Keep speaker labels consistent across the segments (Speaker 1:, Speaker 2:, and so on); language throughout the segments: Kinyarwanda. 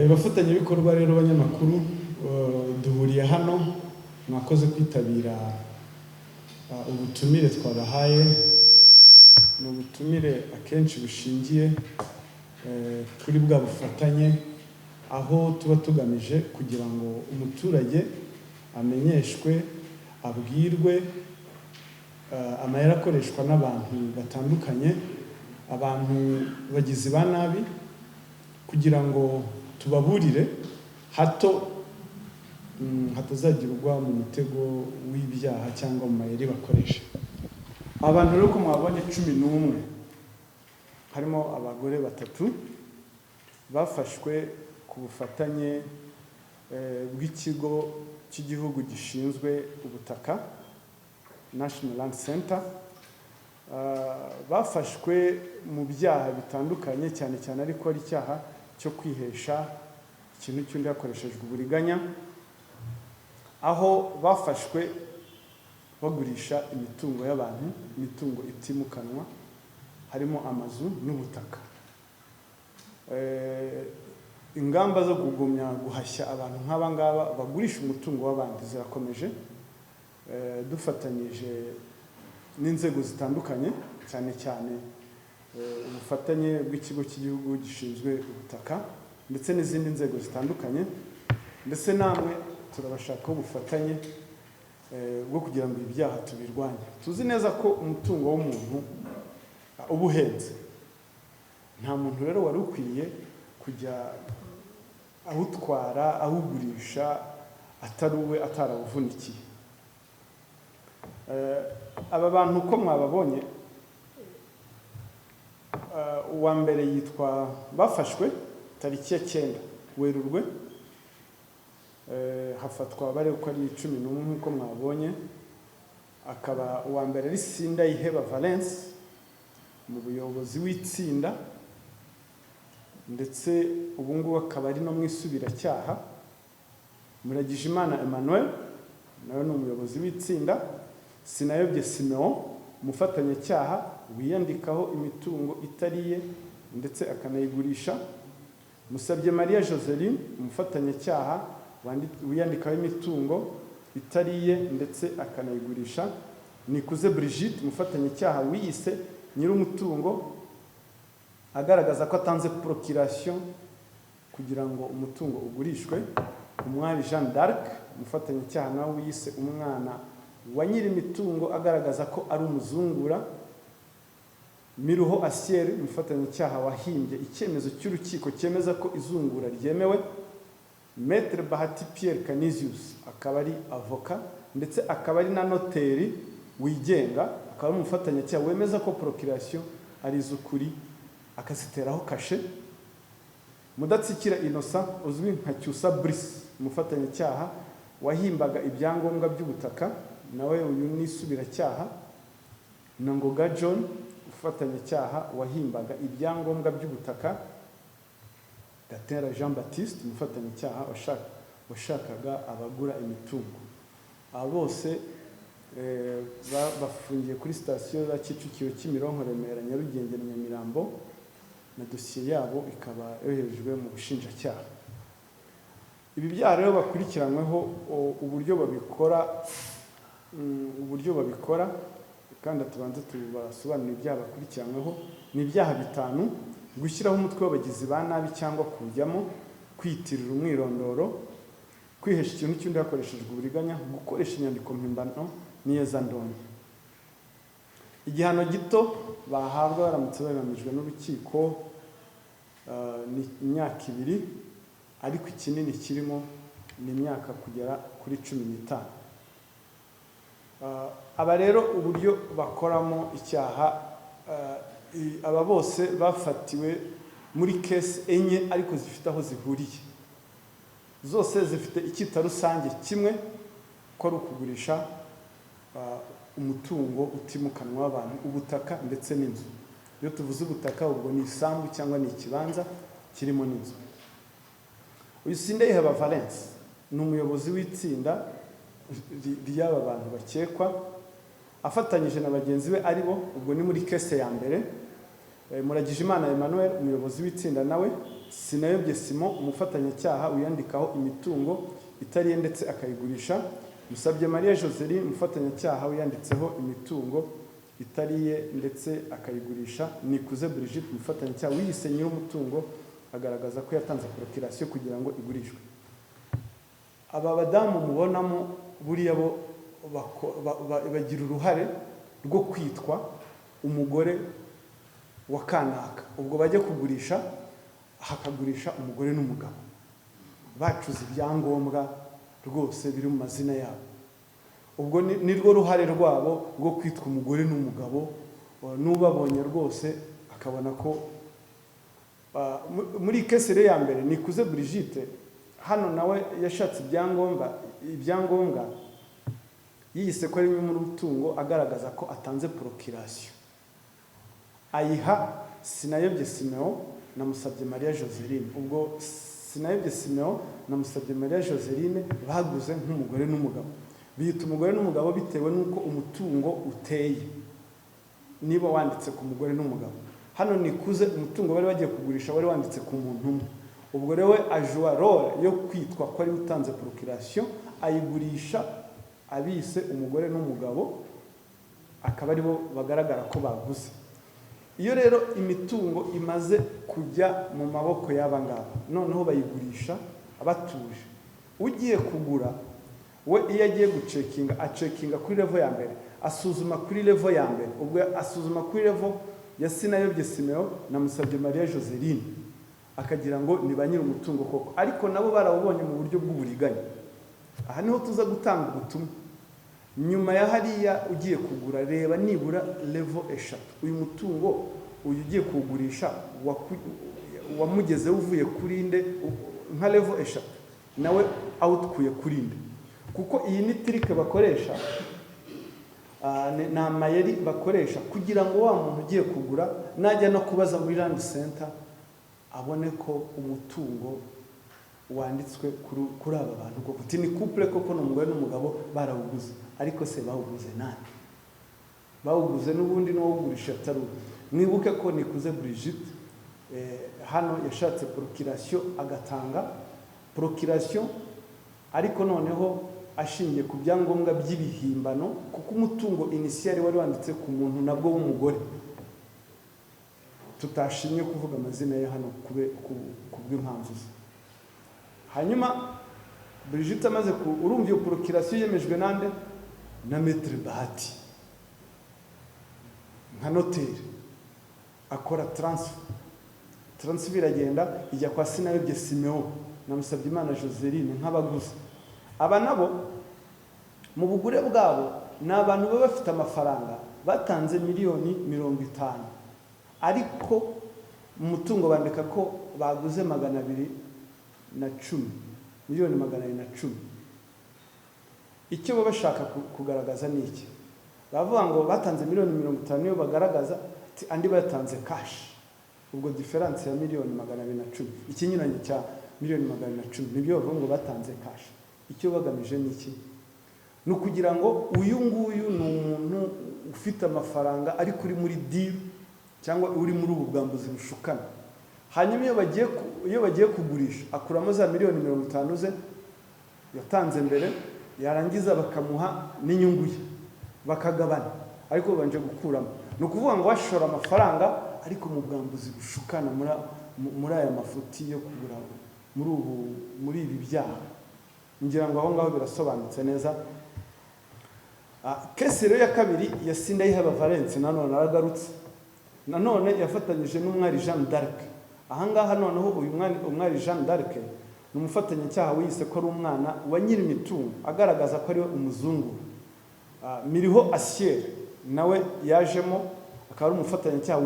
Speaker 1: bafatanyabikorwa rero abanyamakuru duhuriye hano mwakoze kwitabira ubutumire twabahaye. Ni ubutumire akenshi bushingiye kuri bwa bufatanye, aho tuba tugamije kugira ngo umuturage amenyeshwe, abwirwe amayeri akoreshwa n'abantu batandukanye, abantu bagizi ba nabi, kugira ngo tubaburire hato hatazagirwa mu mutego w'ibyaha cyangwa mu mayeri bakoresha. Abantu rero ko mwabonye 11 harimo abagore 3 bafashwe ku bufatanye bw'ikigo cy'igihugu gishinzwe ubutaka National Land Center. Bafashwe mu byaha bitandukanye, cyane cyane ariko ari icyaha cyo kwihesha ikintu cy'undi hakoreshejwe uburiganya, aho bafashwe bagurisha imitungo y'abantu, imitungo itimukanwa, harimo amazu n'ubutaka. Ingamba zo kugumya guhashya abantu nk'abangaba bagurisha umutungo w'abandi zirakomeje, dufatanyije n'inzego zitandukanye, cyane cyane ubufatanye bw'ikigo cy'igihugu gishinzwe ubutaka ndetse n'izindi nzego zitandukanye, ndetse namwe turabashaka ubufatanye bwo kugira ngo ibyaha tubirwanye. Tuzi neza ko umutungo w'umuntu ubuhenze, nta muntu rero wari ukwiye kujya awutwara awugurisha ataruwe atarawuvunikiye. Aba bantu uko mwababonye, uwa mbere yitwa, bafashwe tariki ya 9 Werurwe, hafatwa bari uko ari 11 uko mwabonye. Akaba uwa mbere ari Sindayiheba Valence, mu buyobozi w'itsinda, ndetse ubu ngubu akaba ari no mwisubiracyaha. Muragijimana Emmanuel nawe ni umuyobozi w'itsinda. Sinayobye Simeon, umufatanyacyaha wiyandikaho imitungo itariye ndetse akanayigurisha. Musabye Maria Joseline, umufatanyacyaha wiyandikaho imitungo itariye ndetse akanayigurisha. Nikuze Brigitte, umufatanyacyaha wiyise nyir'umutungo agaragaza ko atanze procuration kugira ngo umutungo ugurishwe. Umwari Jeanne d'Arc, umufatanyacyaha nawe wiyise umwana wa nyir'imitungo agaragaza ko ari umuzungura. Miruho Asiere, umufatanyacyaha wahimbye icyemezo cy'urukiko cyemeza ko izungura ryemewe. Maître Bahati Pierre Canisius akaba ari avoka ndetse akaba ari na noteri wigenga, akaba ari umufatanyacyaha wemeza ko procuration ari iz'ukuri akaziteraho kashe. Mudatsikira Innocent uzwi nka Cyusa Brice, umufatanyacyaha wahimbaga ibyangombwa by'ubutaka, nawe uyu ni isubiracyaha. Nangoga John, umufatanyacyaha wahimbaga ibyangombwa by'ubutaka. Gatera Jean Baptiste, umufatanyacyaha washakaga abagura imitungo. Aba bose bafungiye kuri sitasiyo ya Kicukiro, Kimironko, Remera, Nyarugenge na Nyamirambo, na dosiye yabo ikaba yoherejwe mu bushinjacyaha. Ibi byaha rero bakurikiranyweho uburyo babikora kandi tubanze tubasobanurira ibyaha bakurikiranyweho. Ni ibyaha 5: gushyiraho umutwe w'abagizi ba nabi cyangwa kujyamo, kwitirira umwirondoro, kwihesha ikintu cy'undi hakoreshejwe uburiganya, gukoresha inyandiko mpimbano n'iyezandonke. Igihano gito bahabwa baramutse babihamijwe n'urukiko ni imyaka 2, ariko ikinini kirimo ni imyaka kugera kuri 15. Aba rero uburyo bakoramo icyaha, aba bose bafatiwe muri case 4 ariko zifite aho zihuriye. Zose zifite icyita rusange kimwe, ko ari ukugurisha umutungo utimukanwa w'abantu, ubutaka ndetse n'inzu. Iyo tuvuze ubutaka ubwo ni isambu cyangwa ni ikibanza kirimo n'inzu. Uyu Sindayiheba Valence ni umuyobozi w'itsinda ry'aba bantu bakekwa, afatanyije na bagenzi be aribo, ubwo ni muri case ya mbere. Muragijimana Emmanuel, umuyobozi w'itsinda nawe Sinayobye Simon umufatanyacyaha wiyandikaho imitungo itari ye ndetse akayigurisha. Musabye Maria Joseline umufatanyacyaha wiyanditseho imitungo itari ye ndetse akayigurisha. Nikuze Brigitte umufatanyacyaha wiyise nyir'umutungo agaragaza ko yatanze procuration kugira ngo igurishwe. Aba badamu mubonamo buriya bo bagira uruhare rwo kwitwa umugore wa kanaka, ubwo bajya kugurisha hakagurisha umugore n'umugabo bacuze ibyangombwa rwose biri mu mazina yabo. Ubwo ni rwo ruhare rwabo rwo kwitwa umugore n'umugabo. N'ubabonye rwose akabona ko muri kesere ya mbere Nikuze Brigitte hano nawe yashatse ibyangombwa yiyise ko ari nyir'umutungo agaragaza ko atanze procuration, ayiha Sinayobye Simeon na Musabye Maria Joseline. Ubwo Sinayobye Simeon na Musabye Maria Joseline baguze nk'umugore n'umugabo. Biyita umugore n'umugabo bitewe n'uko umutungo uteye, niba wanditse ku mugore n'umugabo. Hano Nikuze umutungo bari bagiye kugurisha wari wanditse ku muntu umwe. Ubwo rero ajua role yo kwitwa ko ari utanze procuration, ayigurisha abise umugore n'umugabo, akaba ari bo bagaragara ko baguze. Iyo rero imitungo imaze kujya mu maboko y'aba ngaba, noneho bayigurisha abatuje. Ugiye kugura we iyo agiye gucekinga acekinga kuri level ya mbere, asuzuma kuri level ya mbere. Ubwo asuzuma kuri level ya Sinayobye Simeon na Musabye Maria Joseline akagira ngo ni ba nyir'umutungo koko, ariko nabo barawubonye mu buryo bw'uburiganya. Aha niho tuza gutanga ubutumwa. Nyuma ya hariya ugiye kugura, reba nibura level 3. Uyu mutungo uyu ugiye kugurisha wamugeze uvuye kuri nde nka level 3, nawe outkuye kuri nde. Kuko iyi ni trick bakoresha, na mayeri bakoresha kugira ngo wa muntu ugiye kugura najya no kubaza muri land center abone ko umutungo wanditswe kuri aba bantu koko uti ni couple koko n'umugore n'umugabo barawuguze. Ariko se bawuguze nani? Bawuguze n'ubundi no wugurisha taru. Mwibuke ko Nikuze Brigitte hano yashatse procuration agatanga procuration, ariko noneho ashingiye ku byangombwa by'ibihimbano, kuko umutungo initial wari wanditse ku muntu nabwo w'umugore. Tutashimye kuvuga amazina ye hano kubw'impamvu ze. Hanyuma Brigitte amaze urumva iyo procuration yemejwe nande na Maître Bahati nka noteri, akora transfer agenda ijya kwa Sinayobye Simeon na Musabye Imana Joseline nk'abaguzi. Aba nabo mu bugure bwabo ni abantu baba bafite amafaranga batanze miliyoni 50, ariko mu mutungo bandika ko baguze 210 miliyoni 210. Icyo baba bashaka kugaragaza ni iki? Bavuga ngo batanze miliyoni 50 niyo bagaragaza, andi batanze cash. Ubwo difference ya miliyoni 210 ikinyuranye cya miliyoni 210 nibyo bavuga ngo batanze cash. Icyo bagamije ni iki? No kugira ngo uyu nguyu ni umuntu ufite amafaranga ari kuri muri deal cyangwa uri muri ubu bwambuzi bushukana. Hanyuma iyo bagiye kugurisha akuramo za miliyoni 50 ze yatanze mbere, yarangiza bakamuha n'inyungu ye bakagabana, ariko banje gukuramo. No kuvuga ngo washora amafaranga ariko mu bwambuzi bushukana muri aya mafuti yo kugura muri ibi byaha. Ngira ngo aho ngaho birasobanutse neza. Kesi rero ya kabiri ya Sindayiheba Valence nanone aragarutse, nanone yafatanyije n'umwari Jeanne d'Arc. Aha ngaha noneho uyu umwari Jeanne d'Arc ni umufatanyacyaha wiyise ko ari umwana wa nyir'imitungo, agaragaza ko ari we umuzungu. Miriho Asier nawe yajemo, akaba ari umufatanyacyaha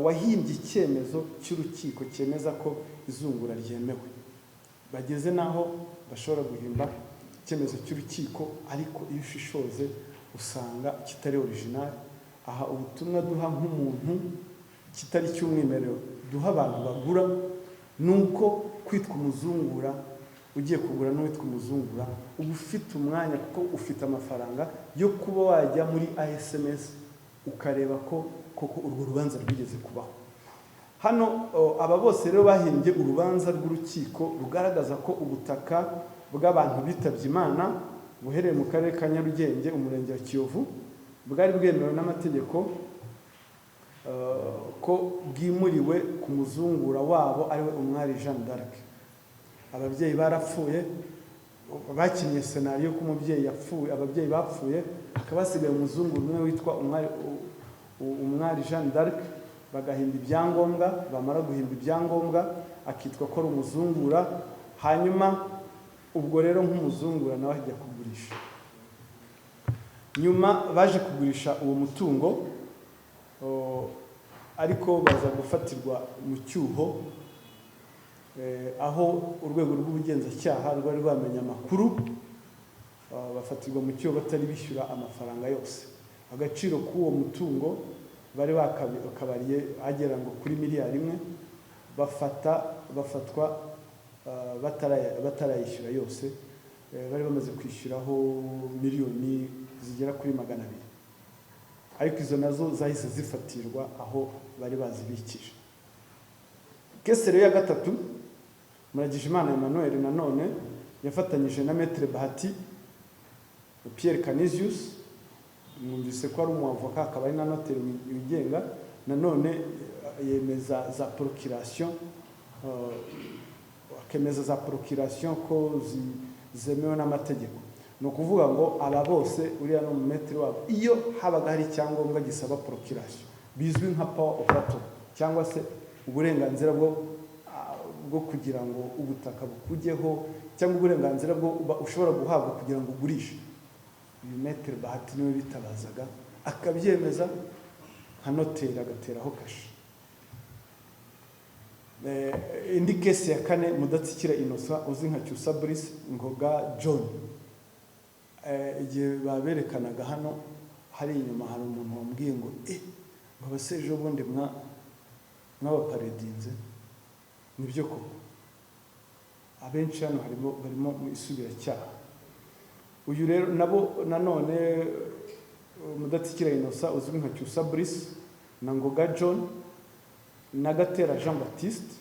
Speaker 1: wahimbye icyemezo cy'urukiko cyemeza ko izungura ryemewe. Bageze naho bashobora guhimba icyemezo cy'urukiko, ariko iyo ushishoze usanga kitari original. Aha ubutumwa duha nk'umuntu kitari cy'umwimerero duha abantu bagura, nuko kwitwa umuzungura, ugiye kugura n'uwitwa umuzungura uba ufite umwanya, kuko ufite amafaranga yo kuba wajya muri ASMS ukareba ko koko urwo rubanza rwigeze kubaho. hano aba bose rero bahimbye urubanza rw'urukiko rugaragaza ko ubutaka bw'abantu bitabye Imana buhereye mu karere ka Nyarugenge umurenge wa Kiyovu bwari bwemewe n'amategeko ko bwimuriwe ku muzungura wabo ariwe umwari Jeanne d'Arc. Ababyeyi barapfuye, bakinnye scenario ko umubyeyi yapfuye, ababyeyi bapfuye, akaba hasigaye umuzungura umwe witwa umwari Jeanne d'Arc, bagahimba ibyangombwa, bamara guhimba ibyangombwa akitwa ko ari umuzungura, hanyuma ubwo rero nk'umuzungura nawe ajya kugurisha. Nyuma baje kugurisha uwo mutungo, ariko baza gufatirwa mu cyuho, aho urwego rw'ubugenzacyaha rwari rwamenye amakuru, bafatirwa mu cyuho batari bishyura amafaranga yose. Agaciro k'uwo mutungo bari bakabariye agera ngo kuri miliyari 1, bafatwa batarayishyura yose, bari bamaze kwishyuraho miliyoni zigera kuri 200. Ariko izo nazo zahise zifatirwa aho bari bazibikije. Kese rero ya gatatu, Muragijimana Emmanuel nanone yafatanyije na Maître Bahati Pierre Canisius, mwumvise ko ari umwavoka akaba ari na notaire wigenga, nanone yemeza za procuration, akemeza za procuration ko zemewe n'amategeko. No kuvuga ngo aba bose uriya no mu metri wabo iyo habaga hari icyangombwa gisaba procuration bizwi nka power of attorney cyangwa se uburenganzira bwo kugira ngo ubutaka bukujeho cyangwa uburenganzira bwo ushobora guhabwa kugira ngo ugurishe, uyu Maître Bahati niwe bitabazaga akabyemeza nka notaire agateraho kashi. Indi kesi ya kane, Mudatsikira Innocent uzi nka Cyusa Brice Ngoga John, igihe baberekanaga hano hari inyuma hari umuntu wambwiye ngo babaseje ubundi mwabaparedinze, nibyo koko abenshi hano barimo mu isubiracyaha. Uyu rero nabo nanone Mudatsikira Innocent uzwi nka Cyusa Brice na Ngoga John na Gatera Jean Baptiste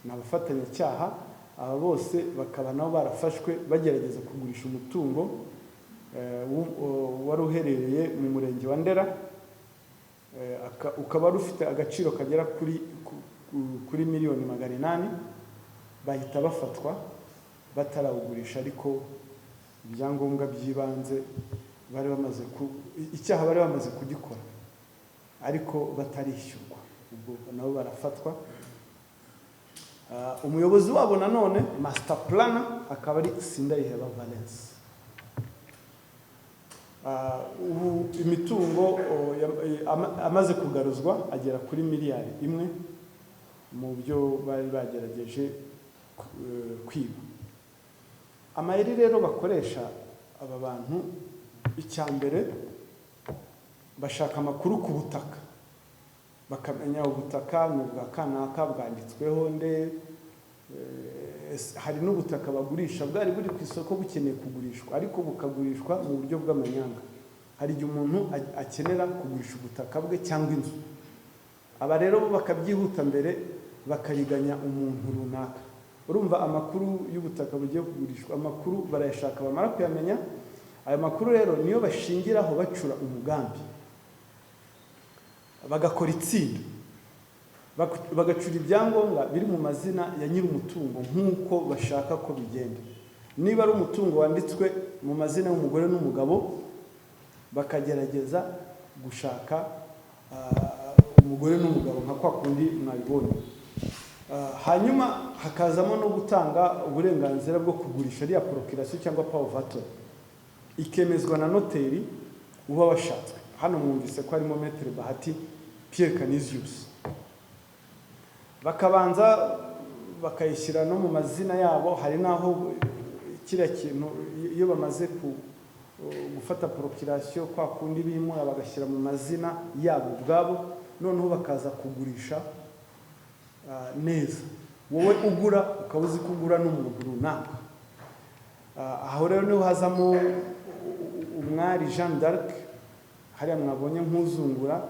Speaker 1: n'abafatanyacyaha. Aba bose bakaba nabo barafashwe bagerageza kugurisha umutungo wari uherereye mu murenge wa Ndera, ukaba rufite agaciro kagera kuri miliyoni 800. Bahita bafatwa batarawugurisha, ariko ibyangombwa by'ibanze bari bamaze icyaha bari bamaze kugikora, ariko batarishyurwa, ubwo nabo barafatwa. Umuyobozi wabo nanone master planner akaba ari Sindayiheba Valence. Ubu imitungo amaze kugaruzwa agera kuri miliyari 1 mu byo bari bagerageje kwiba. Amayeri rero bakoresha aba bantu, icyambere bashaka amakuru ku butaka, bakamenya ubutaka n'ubwa kanaka bwanditsweho nde, hari n'ubutaka bagurisha bwari buri ku isoko bukeneye kugurishwa ariko bukagurishwa mu buryo bw'amanyanga. Hari igihe umuntu akenera kugurisha ubutaka bwe cyangwa inzu, aba rero bo bakabyihuta mbere bakariganya umuntu runaka. Urumva amakuru y'ubutaka bugiye kugurishwa, amakuru barayashaka, bamara kuyamenya ayo makuru rero niyo bashingiraho bacura umugambi, bagakora itsinda, bagacura ibyangombwa biri mu mazina ya nyiri umutungo nk'uko bashaka ko bigenda. Niba ari umutungo wanditswe mu mazina y'umugore n'umugabo, bakagerageza gushaka umugore n'umugabo nka kwa kundi mwabibonye. Hanyuma hakazamo no gutanga uburenganzira bwo kugurisha ariya procuration cyangwa power of attorney, ikemezwa na noteri uba washatswe. Hano mwumvise ko harimo Maître Bahati Pierre Canisius. Bakabanza bakayishyira no mu mazina yabo. Hari naho kiriya kintu iyo bamaze gufata procuration kwa kundi bimura bagashyira mu mazina yabo ubwabo, noneho bakaza kugurisha neza. Wowe ugura ukaba uzi kugura n'umuntu runaka. Aho rero niho hazamo umwari Jeanne d'Arc, hariya mwabonye nk'uzungura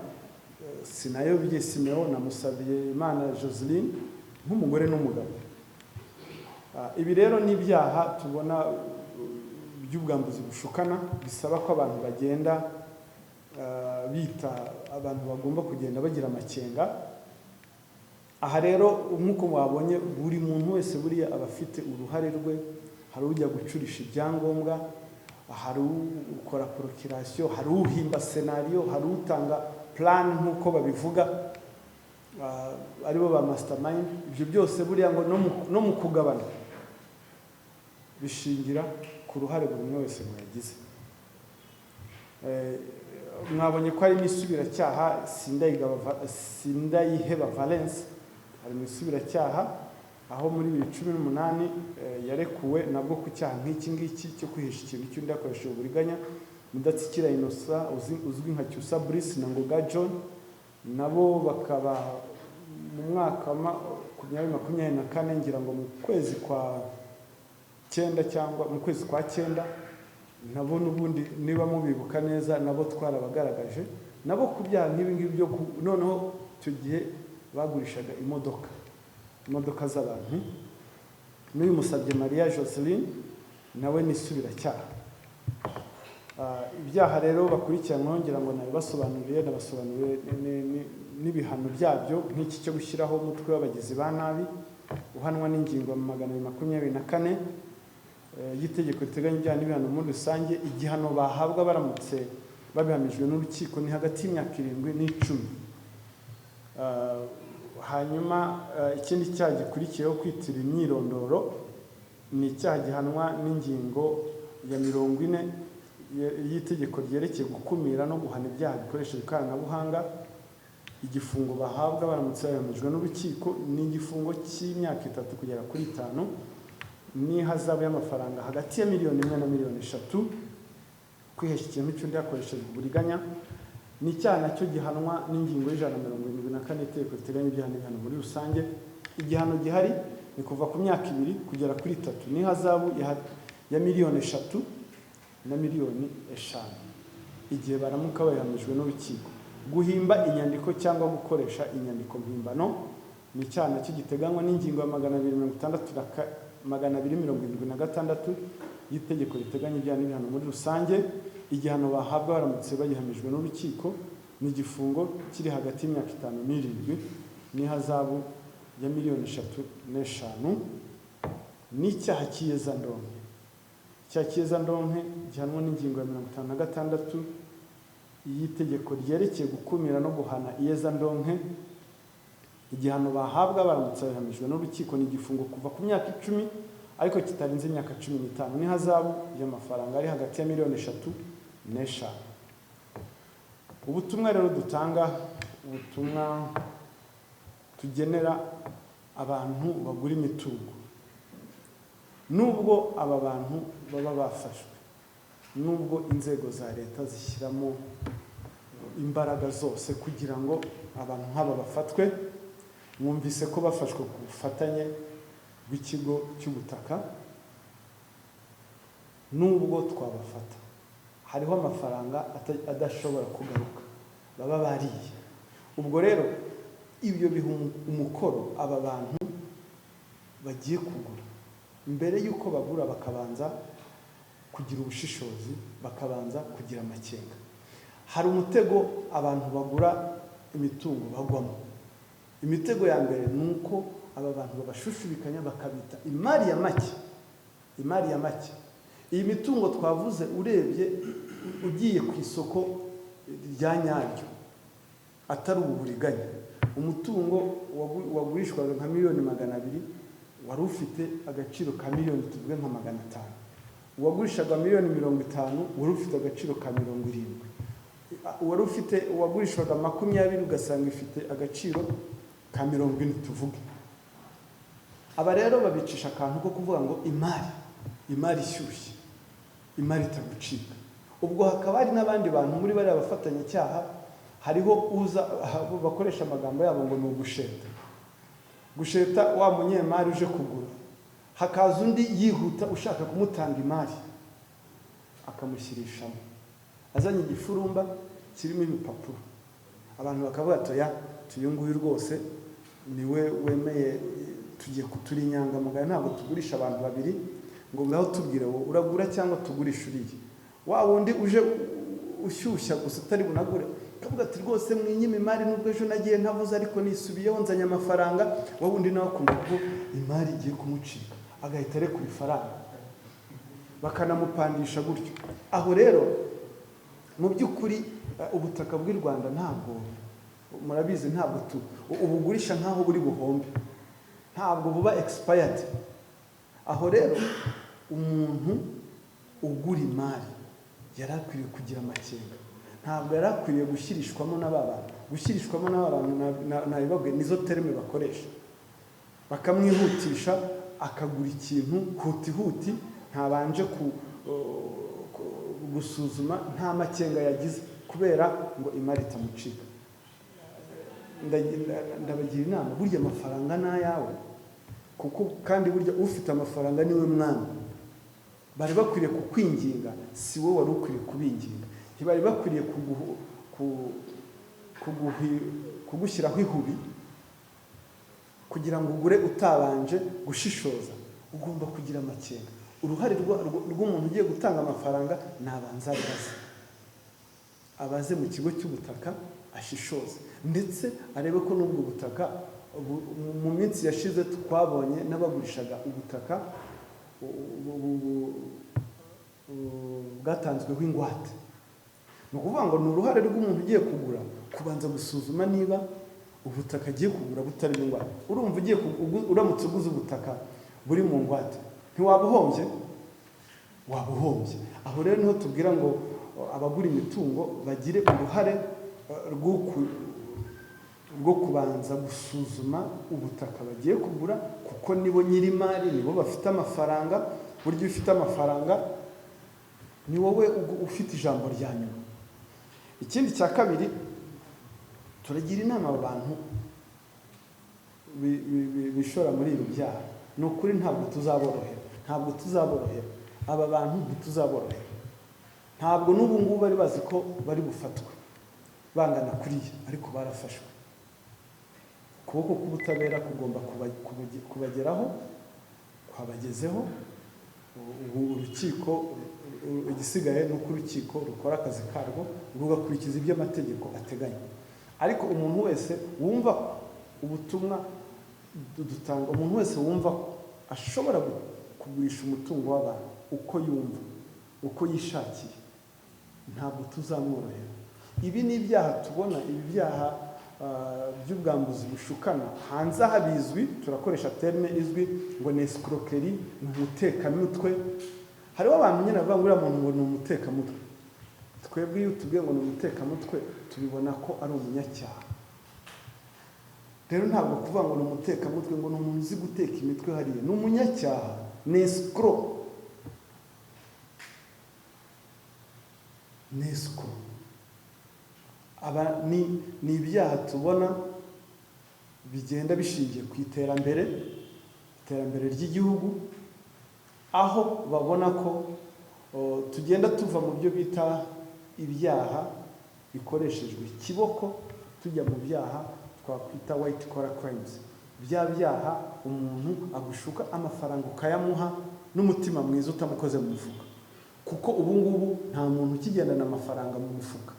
Speaker 1: Sinayobye Simeon na Musabiye Imana Joseline nk'umugore n'umugabo. Ibi rero ni ibyaha tubona by'ubwambuzi bushukana bisaba ko abantu bagenda bita abantu bagomba kugenda bagira amakenga. Aha rero nk'uko mwabonye buri muntu wese buriya abafite uruhare rwe, hari ujya gucurisha ibyangombwa, hari ukora procuration, hari uhimba scenario, hari utanga plan nk'uko babivuga, aribo ba mastermind. Ibyo byose buriya ngo no mu kugabana bishingira ku ruhare buri umwe wese mwagize. Mwabonye ko ari n'isubiracyaha Sindayiheba Valence ari mu isubiracyaha, aho muri 2018 yarekuwe nabwo ku cyaha nk'iki ngiki cyo kwihisha ikintu cy'undi akoresheje uburiganya. Mudatsikira Innocent uzwi nka Cyusa Brice na Ngoga John nabo bakaba mu mwaka wa 2024 ngira ngo mu kwezi kwa 9 cyangwa mu kwezi kwa 9, nabo n'ubundi niba mubibuka neza nabo twarabagaragaje nabo ku byaha nk'ibi ngibi byo noneho cyo gihe bagurishaga imodoka z'abantu. N'uyu Musabye Maria Joseline nawe nisubiracyaha. Ibyaha rero bakurikiranyweho ngira ngo nabasobanuriye n'ibihano byabyo, nk'iki cyo gushyiraho umutwe w'abagizi ba nabi uhanwa n'ingingo 224 y'itegeko riteganya ibyaha n'ibihano muri rusange. Igihano bahabwa baramutse babihamijwe n'urukiko ni hagati y'imyaka 7 n'10. Hanyuma ikindi cyaha gikurikiyeho kwitira imyirondoro ni icyaha gihanwa n'ingingo ya 40 y'itegeko ryerekeye gukumira no guhana ibyaha bikoresheje ikoranabuhanga. Igifungo bahabwa baramutse babihamijwe n'urukiko ni igifungo cy'imyaka 3 kugera kuri 5 n'ihazabu y'amafaranga hagati ya 1 million na 3 million. Kwihesha ikintu cy'undi akoresheje uburiganya ni icyaha nacyo gihanwa n'ingingo y'174 itegeko riteganya ibyaha n'ibihano muri rusange. Igihano gihari ni kuva ku myaka 2 kugera kuri 3 n'ihazabu ya 1 million na 5 million igihe baramuka babihamijwe n'urukiko. Guhimba inyandiko cyangwa gukoresha inyandiko mpimbano ni icyaha nacyo giteganywa n'ingingo ya 276 y'itegeko riteganya ibyaha n'ibihano muri rusange. Igihano bahabwa baramutse bagihamijwe n'urukiko ni igifungo kiri hagati y'imyaka 5 n'7 n'ihazabu ya 1,5 n'icyaha cy'iyezandonke. Icyaha cy'iyezandonke gihanwa n'ingingo ya 56 y'itegeko ryerekeye gukumira no guhana iyezandonke. Igihano bahabwa baramutse bagihamijwe n'urukiko ni igifungo kuva ku myaka 10 ariko kitarenze imyaka 15 n'ihazabu y'amafaranga ari hagati ya 3,5 Ubutumwa rero dutanga, ubutumwa tugenera abantu bagura imitungo, nubwo aba bantu baba bafashwe, nubwo inzego za leta zishyiramo imbaraga zose kugira ngo abantu nk'aba bafatwe, mwumvise ko bafashwe ku bufatanye bw'ikigo cy'ubutaka, nubwo twabafata hariho amafaranga adashobora kugaruka baba bariye. Ubwo rero ibyo biha umukoro aba bantu bagiye kugura, mbere y'uko bagura bakabanza kugira ubushishozi, bakabanza kugira amakenga. Hari umutego abantu bagura imitungo bagwamo. Imitego ya mbere ni uko aba bantu babashushubikanya bakabita imari ya make. Iyi mitungo twavuze urebye ugiye ku isoko rya nyaryo atari uburiganya, umutungo wagurishwaga nka 200,000 wari ufite agaciro ka miliyoni tuvuge nka 500. Uwagurishaga 50,000,000 wari ufite agaciro ka 70. Wari ufite uwagurishwaga 20 ugasanga ifite agaciro ka 40 tuvuge. Aba rero babicisha akantu ko kuvuga ngo imari ishyushye, imari itagucika. Ubwo hakaba hari n'abandi bantu muri bari abafatanya icyaha, hariho uza bakoresha amagambo yabo ngo ni gusheta wa munyemari uje kugura, hakaza undi yihuta ushaka kumutanga imari akamushyirishamo, azanye igifurumba kirimo ibipapuro, abantu bakavuga toya tuyunguye rwose niwe wemeye tugiye kuturi inyangamugayo ntabwo tugurisha abantu babiri ngo ngaho tubwire wowe uragura cyangwa tugurisha uriye wa wundi uje ushyushya gusa utari bunagure kavuga ati rwose mwinyime imari nubwo ejo nagiye ntavuze ariko nisubiyeho nzanye amafaranga wa wundi nawe akumva ko imari igiye kumucika agahita arekura ifaranga bakanamupandisha gutyo. Aho rero mu by'ukuri ubutaka bw'u Rwanda ntabwo murabizi ntabwo ubugurisha nkaho buri buhombe, ntabwo buba expired. Aho rero umuntu ugura imari yarakwiriye kugira amakenga, ntabwo yarakwiriye gushyirishwamo n'abantu. Gushyirishwamo n'abantu nabibabwiye nizo terme bakoresha, bakamwihutisha akagura ikintu huti ntabanje gusuzuma, nta makenga yagize kubera ngo imari itamucika. Ndabagira inama, burya amafaranga n'ayawe, kuko kandi burya ufite amafaranga niwe mwana. Bari bakwiriye kukwinginga, si wowe wari ukwiriye kubinginga. Ntibari bakwiriye kugushyiraho ihubi kugira ngo ugure utabanje gushishoza. Ugomba kugira amakenga. Uruhare rw'umuntu ugiye gutanga amafaranga nabanza abaze mu kigo cy'ubutaka ashishoze, ndetse arebe ko n'ubwo butaka mu minsi yashize twabonye n'abagurishaga ubutaka bwatanzweho ingwate. Ni ukuvuga ngo ni uruhare rw'umuntu ugiye kugura kubanza gusuzuma niba ubutaka agiye kugura butarimo ingwate. Urumva uramutse uguze ubutaka buri mu ngwate ntiwabuhombye? Wabuhombye. Aho rero niho tubwira ngo abagura imitungo bagire uruhare rwo kubanza gusuzuma ubutaka bagiye kugura, kuko nibo nyir'imari, nibo bafite amafaranga. Burya ufite amafaranga ni wowe ufite ijambo rya nyuma. Ikindi cya kabiri, turagira inama abantu bishora muri ibi byaha. Ni ukuri ntabwo tuzaborohera, aba bantu ntituzaborohera. Ntabwo n'ubu ngubu bari bazi ko bari bufatwe bangana kuriya, ariko barafashwe. Ukuboko k'ubutabera kugomba kubageraho, kwabagezeho. Urukiko, igisigaye ni uko urukiko rukora akazi karwo rugakurikiza ibyo amategeko ateganya. Ariko umuntu wese wumva ubutumwa dutanga, umuntu wese wumva ashobora kugurisha umutungo w'abantu uko yumva, uko yishakiye, ntabwo tuzamworohera. Ibi ni ibyaha tubona, ibi byaha by'ubwambuzi bushukana hanze aha bizwi, turakoresha terme izwi ngo ni escroquerie, ni umutekamutwe. Hariho abantu nyine bavuga ngo uriya muntu ngo ni umutekamutwe. Twebwe iyo tubwiye ngo ni umutekamutwe tubibona ko ari umunyacyaha. Rero ntabwo kuvuga ngo ni umutekamutwe ngo ni umuntu uzi guteka imitwe hariya, ni umunyacyaha, ni escroc. Aba ni ibyaha tubona bigenda bishingiye ku iterambere ry'igihugu, aho babona ko tugenda tuva mu byo bita ibyaha bikoreshejwe ikiboko tujya mu byaha twakwita white collar crimes. Bya byaha umuntu agushuka amafaranga ukayamuha n'umutima mwiza utamukoze mu mufuka, kuko ubu ngubu nta muntu ukigendana amafaranga mu mufuka.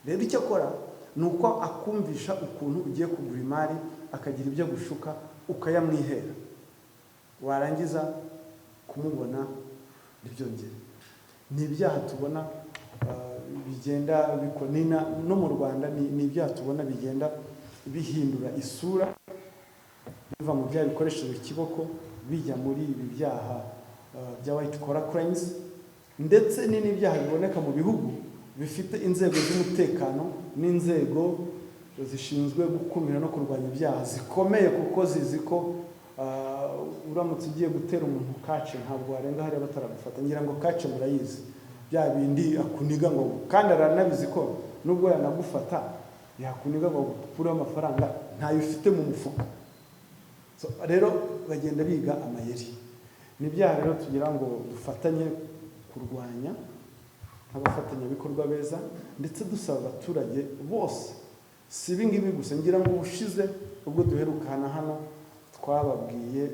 Speaker 1: Rero icyo akora ni uko akumvisha ukuntu ugiye kugura imari, akagira ibyo gushuka ukayamwihera, warangiza kumubona ntibyongere. Ni ibyaha tubona bigenda bikonina no mu Rwanda, ni ibyaha tubona bigenda bihindura isura, biva mu byaha bikoresheje ikiboko bijya muri ibi byaha bya white collar crimes, ndetse n'ibyaha biboneka mu bihugu bifite inzego z'umutekano n'inzego zishinzwe gukumira no kurwanya ibyaha zikomeye, kuko zizi ko uramutse ugiye gutera umuntu kace ntabwo warenga hariya bataragufata. Ngira ngo kace murayizi, bya bindi akuniga ngo, kandi aranabizi ko nubwo yanagufata yakuniga ngo gukuraho amafaranga ntayo ufite mu mufuka. Rero bagenda biga amayeri. Ni ibyaha rero tugira ngo dufatanye kurwanya nk'abafatanyabikorwa beza, ndetse dusaba abaturage bose si ibi ngibi gusa, ngira ngo ushize ubwo duherukana hano twababwiye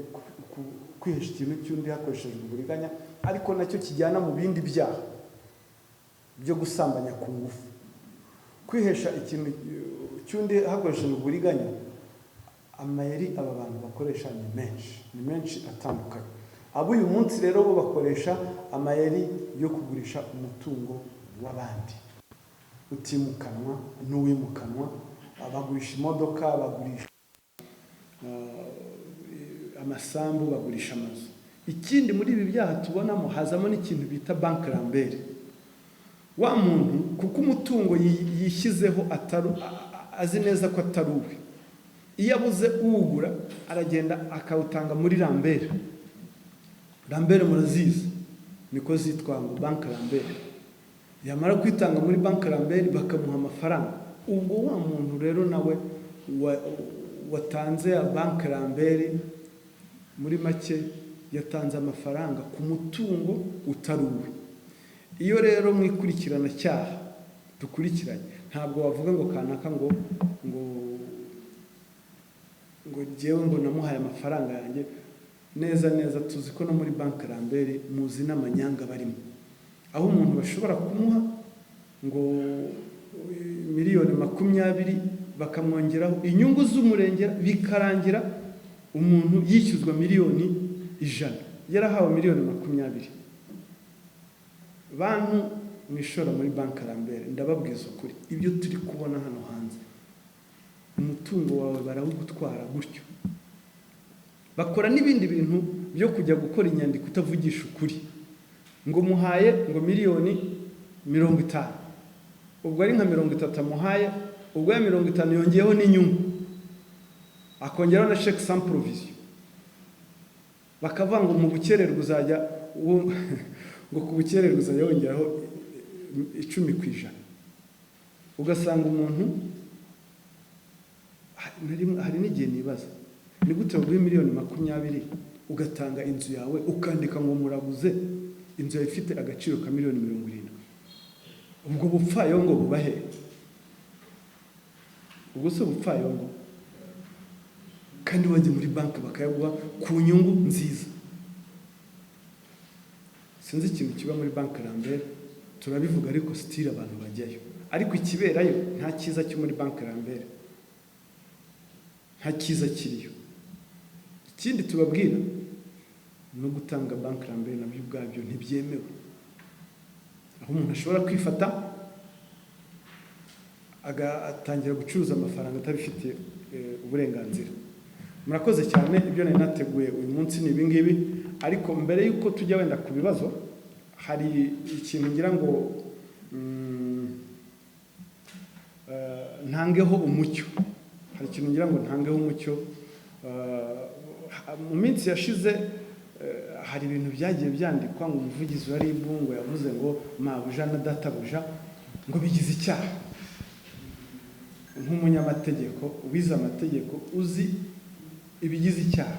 Speaker 1: kwihesha ikintu cy'undi hakoreshejwe uburiganya, ariko nacyo kijyana mu bindi byaha byo gusambanya ku ngufu. Kwihesha ikintu cy'undi hakoreshejwe uburiganya, amayeri aba bantu bakoresha ni menshi atandukanye. Abo uyu munsi rero bo bakoresha amayeri yo kugurisha umutungo w'abandi utimukanwa n'uwimukanwa, bagurisha imodoka, bagurisha amasambu, bagurisha amazu. Ikindi muri ibi byaha tubonamo hazamo n'ikintu bita banque Lambert. Wa muntu kuko umutungo yishyizeho azi neza ko atari uwe, iyo abuze uwugura aragenda akawutanga muri Lambert. Lambert murazizi, niko zitwa ngo banque Lambert. Yamara kwitanga muri banque Lambert bakamuha amafaranga. Ubwo wa muntu rero nawe watanze ya banque Lambert, muri make yatanze amafaranga ku mutungo utari uwe. Iyo rero mwikurikirana cyaha dukurikiranye, ntabwo wavuga ngo kanaka ngo jewe ngo namuhaye amafaranga yanjye. Neza tuzi ko no muri banque Lambert muzi n'amanyanga barimo, aho umuntu bashobora kumuha ngo miliyoni 20 bakamwongeraho inyungu z'umurengera, bikarangira umuntu yishyuzwa miliyoni 100, yarahawe miliyoni 20. Bantu mwishora muri banque Lambert, ndababwiza ukuri, ibyo turi kubona hano hanze, umutungo wawe barawugutwara gutyo. Bakora n'ibindi bintu byo kujya gukora inyandiko utavugisha ukuri, ngo muhaye ngo miliyoni 50, ubwo ari nka 30 amuhaye, ubwo ya 50 yongeyeho n'inyungu, akongeraho na chèque sans provision. Bakavuga ngo mu bukererwa uzajya ngo ku bukererwa uzajya yongeraho 10%. Ugasanga umuntu hari n'igihe nibaza, ni gute uguye miliyoni 20 ugatanga inzu yawe ukandika ngo muraguze inzu yawe ifite agaciro ka miliyoni 70? Ubwo bupfayongo bubahe? Ubwo se bupfayongo kandi wajye muri banki bakayaguha ku nyungu nziza. Sinzi ikintu kiba muri banki Lambert, turabivuga ariko style abantu bajyayo, ariko ikiberayo nta cyiza cyo muri banki Lambert, nta cyiza kiriyo. Ikindi tubabwira no gutanga banki Lambert nabyo ubwabyo ntibyemewe, aho umuntu ashobora kwifata agatangira gucuruza amafaranga atabifite uburenganzira. Murakoze cyane, ibyo nari nateguye uyu munsi ni ibingibi, ariko mbere yuko tujya wenda ku bibazo, hari ikintu ngira ngo ntangeho umucyo. Hari ikintu ngira ngo ntangeho umucyo. Mu minsi yashize hari ibintu byagiye byandikwa ngo umuvugizi wa RIB ngo yavuze ngo mabuja na databuja ngo bigize icyaha. Nk'umunyamategeko wize amategeko uzi ibigize icyaha,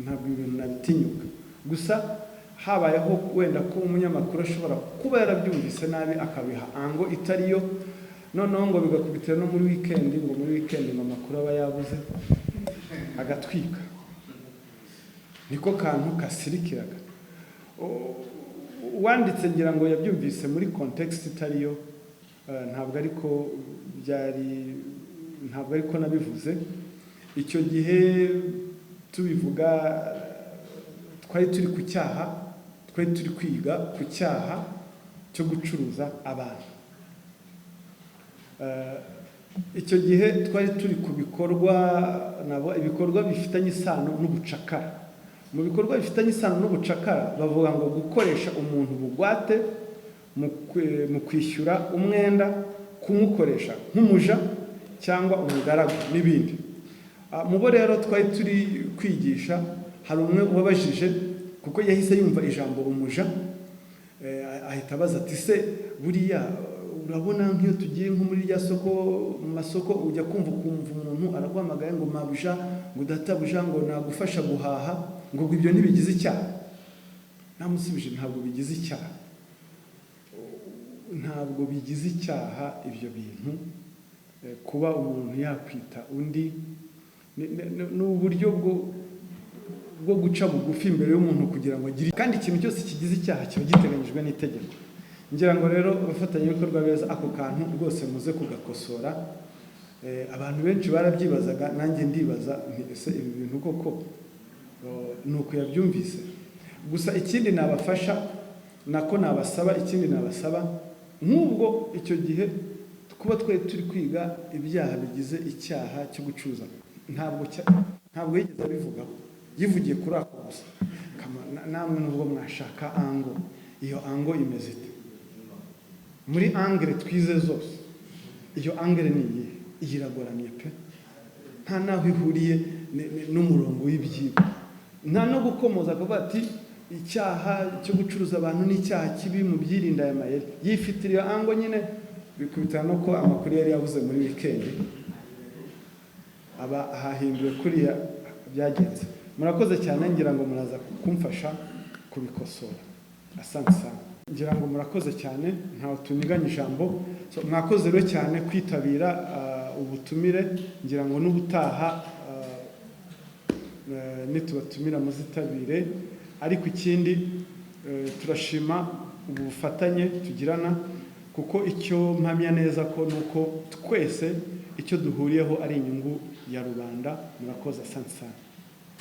Speaker 1: ntabwo ibintu nabitinyuka. Gusa habayeho wenda ko umunyamakuru ashobora kuba yarabyumvise nabi akabiha ango itariyo, noneho ngo bigakubitira no muri weekend, ngo muri weekend ngo amakuru aba yabuze agatwika. Niko kantu kasirikiraga. Uwanditse ngira ngo yabyumvise muri context itariyo, ntabwo ariko nabivuze. Icyo gihe tubivuga twari turi ku cyaha, twari turi kwiga ku cyaha cyo gucuruza abantu. Icyo gihe twari turi ku ibikorwa bifitanye isano n'ubucakara. Mu bikorwa bifitanye isano n'ubucakara bavuga ngo gukoresha umuntu bugwate mu kwishyura umwenda, kumukoresha nk'umuja cyangwa umugaragu n'ibindi. Mubo rero twari turi kwigisha, hari umwe wabajije kuko yahise yumva ijambo umuja, ahita abaza ati se buriya urabona nk'iyo tugiye nko muri rya soko, mu masoko ujya kumva umuntu araguhamagaye ngo mabuja, ngo databuja, ngo nagufasha guhaha, ngo ibyo ntibigize icyaha. Namusubije ntabwo bigize icyaha, ntabwo bigize icyaha ibyo bintu. kuba umuntu yakwita undi ni uburyo bwo guca bugufi imbere y'umuntu kugira ngo agire, kandi ikintu cyose kigize icyaha kiba giteganyijwe n'itegeko. Ngira ngo rero abafatanyabikorwa beza ako kantu rwose muze kugakosora. Abantu benshi barabyibazaga, nanjye ndibaza ese ibi bintu koko nuko yabyumvise. Gusa ikindi nabafasha nako nabasaba, ikindi nabasaba nk'ubwo icyo gihe kuba turi kwiga ibyaha bigize icyaha cyo gucuruza, ntabwo yigeze abivugaho, yivugiye kuri ako gusa. Namwe nubwo mwashaka ango, iyo ango imeze ite? Muri angere twize zose iyo angere ni iyihe? Iragoramye pe, nta naho ihuriye n'umurongo w'ibyigwa, nta no gukomoza akavuga ati icyaha cyo gucuruza abantu n'icyaha kibi mu byirinda aya mayeri. Yifitira ango nyine, bikubitana no ko amakuru yari yavuze muri wikendi aba hahinduwe kuriya byagenze. Murakoze cyane, ngira ngo muraza kumfasha kubikosora. Asante sana, ngira ngo murakoze cyane, ntawe tuniganya ijambo. Mwakoze rero cyane kwitabira ubutumire. Ngira ngo n'ubutaha nitubatumira muzitabire. Ariko ikindi turashima ubufatanye tugirana, kuko icyo mpamya neza ko nuko twese icyo duhuriyeho ari inyungu ya rubanda. Murakoze, asante sana.